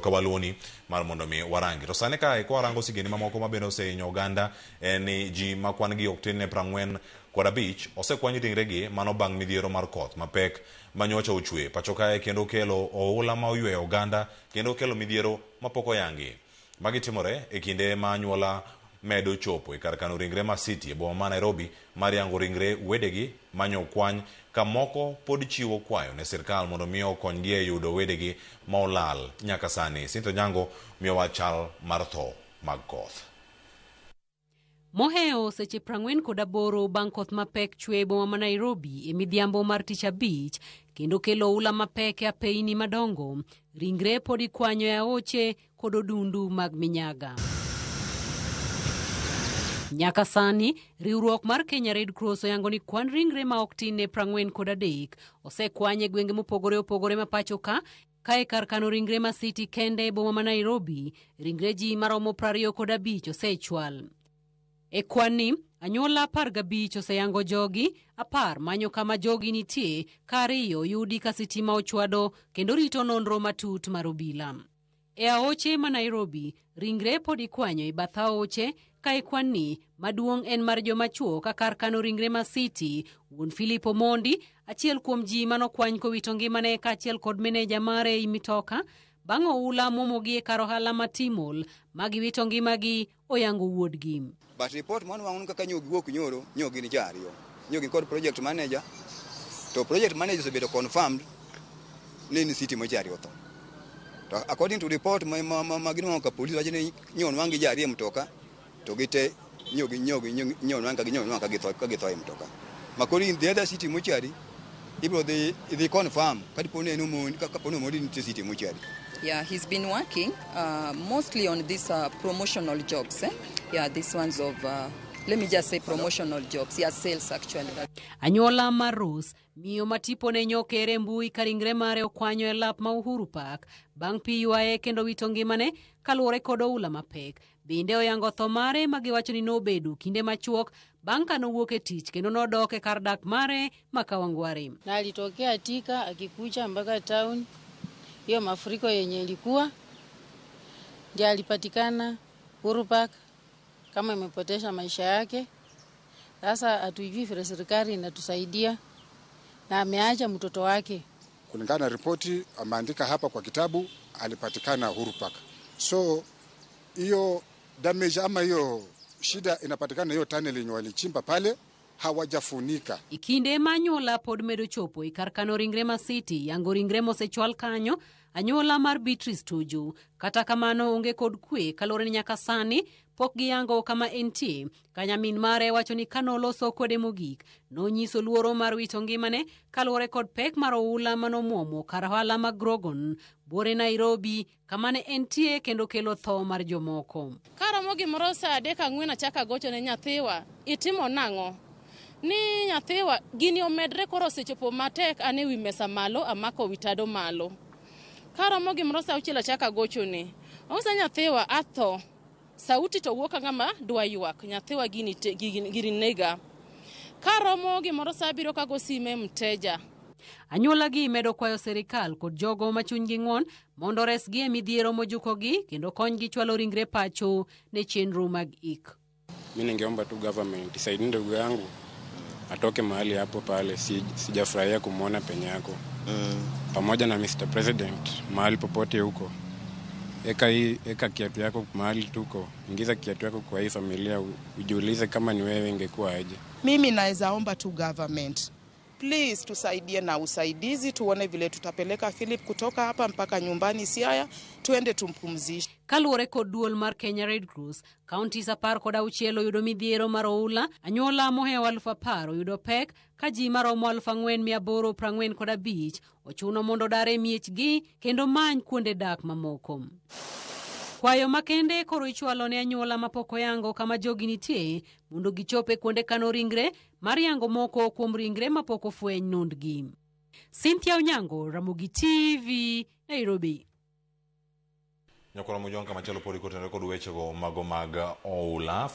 Kawaloni mar mondo mi warangi. To sane ka ko warango sigeni mamoko mabende osehinyo oganda ni ji makwan gi ok tin ne 45 osekwany ringregi mano bang' midhiero mar koth mapek manyocha ochwe pacho kae kendo kelo oula ma oyweyo oganda kendo kelo midhiero mapok oyangi. Magi timore e kinde ma anyuola medo chopo e kar kano ringre ma City e boma ma Nairobi mar yango ringre wedegi manyo kwany ka moko pod chiwo kwayo ne sirkal mondo miyo okonygi e yudo wedegi ma olal nyaka sani. Sinto Nyango miyowa chal mar tho mag koth. Moheo seche 48 bang' koth mapek chwe boma ma Nairobi e midhiambo mar tich abich kendo kelo oula mapek e apeini madongo, ringre pod ikwanyo e aoche kod odundu mag minyaga. Nyaka sani, riwruok mar Kenya Red Cross oyango ni kwan ringre ma ok tin ne 43 osekwany e gwenge mopogore opogore ma pacho ka e kar kano ringre ma City kende e boma ma Nairobi, ringre ji maromo 25 osechwal. E kwani, anyuola 15 oseyango jogi, 10 manyo kama jogi nitie, ka 2 yudi ka sitima ochwado kendo rito nonro matut mar obila. E aoche ma Nairobi, ringre pod ikwanyo e bath aoche, ka e kwanni maduong' en mar joma chuo ka kar kano ringre ma City, wuon Philip Omondi, achiel kuom ji manokwany kowito ngimane ka achiel kod meneja mare i mitoka, bang' oula momogi e kar ohala ma Timol, ma giwito ngimagi oyango wuodgi. But report manwang'o kaka nyogi wuok nyoro, nyogi ni jariyo. Nyogi kod project manager, to project manager osebedo confirmed ni City mo jariyo tho. To according to report maginwang'o ka police wacho ni nyon wangi jariyo mtoka, to gite nyon wanga ka githo e mtoka. Makori in the other City mochari, ibro they confirm kadipone no mo kapone mo ni City mochari. Yeah, he's been working mostly on these promotional jobs. Yeah, these ones of, let me just say promotional jobs. Yeah, sales actually. Anyuola mar Rose, miyo matipo ne nyokere mbui ka ringre mare okwanyo e lap ma Uhuru Park, bang' pi ywaye kendo wito ngimane kaluwore kod oula mapek. Bende oyango tho mare ma giwacho ni nobedo kinde machuok bang' ka nowuok e tich kendo nodok e kar dak mare ma Kawangware. Na alitokea Thika akikuja mpaka town. Hiyo mafuriko yenye ilikuwa ndiye alipatikana Uhuru Park kama imepotesha maisha yake. Sasa hatujui vile serikali inatusaidia na ameacha mtoto wake. Kulingana na ripoti ameandika hapa kwa kitabu, alipatikana Uhuru Park. So hiyo damage ama hiyo shida inapatikana hiyo tunnel yenye walichimba pale hawajafunika. Ikinde manyuola pod medo chopo e kar kano ringre ma City yango ringre mosechwal kanyo, anyuola mar Beatrice Tuju kata kamano onge kod kwe kalore ni nyaka sani pok giyango kama entie. Kanyamin mare wacho ni kano loso kode mogik nonyiso luoro mar wito ngimane kalore kod pek mar oula manomwomo kar ohala mag Grogon bore Nairobi kamane entie kendo kelo tho mar jomoko. Karomo gimoro sa 3-4 achaka gocho ne nyathiwa itimo nang'o ni nyathiwa gini omedre koro sechopo matek ane wi mesa malo amako witado malo. Karomo gimoro sa 6 achaka gocho ne osa nyathiwa atho sauti to wuok ng'ama dwa ywak nyathiwa gini nega. Karomo gimoro sa 7 kago sime mteja. Anyuola gi medo kwayo serikal kod jogo machunygi ng'won mondo resgi e midhiero mojukogi kendo konygi chwalo ringre pacho ne chenro mag ik. Mimi ningeomba tu government isaidie ndugu yangu atoke mahali hapo pale, sijafurahia kumuona penye yako. Pamoja na Mr. President mahali popote huko. Eka kiatu yako mahali tuko. Ingiza kiatu yako kwa hii familia ujiulize kama ni wewe ingekuwa aje. Mimi naweza omba tu government, please tusaidie na usaidizi tuone vile tutapeleka Philip kutoka hapa mpaka nyumbani Siaya tuende tumpumzishe. Kaluwore kod duol mar Kenya Red Cross, kaunti 16 oyudo midhiero mar oula, anyuola moheo 10,000 oyudo pek ka ji maromo 4,845 ochuno mondo dare miechgi kendo many kuonde dak mamoko. Kwayo makende koro ichwalo ne anyuola mapok oyango kama jogi nitie mondo gichope kuonde kano ringre mar yango moko kuom ringre mapok ofweny nondgi. Cynthia Onyango, Ramogi TV, Nairobi. Nyakora mujonka machalo podi kotenore kod wechego mago mag oula.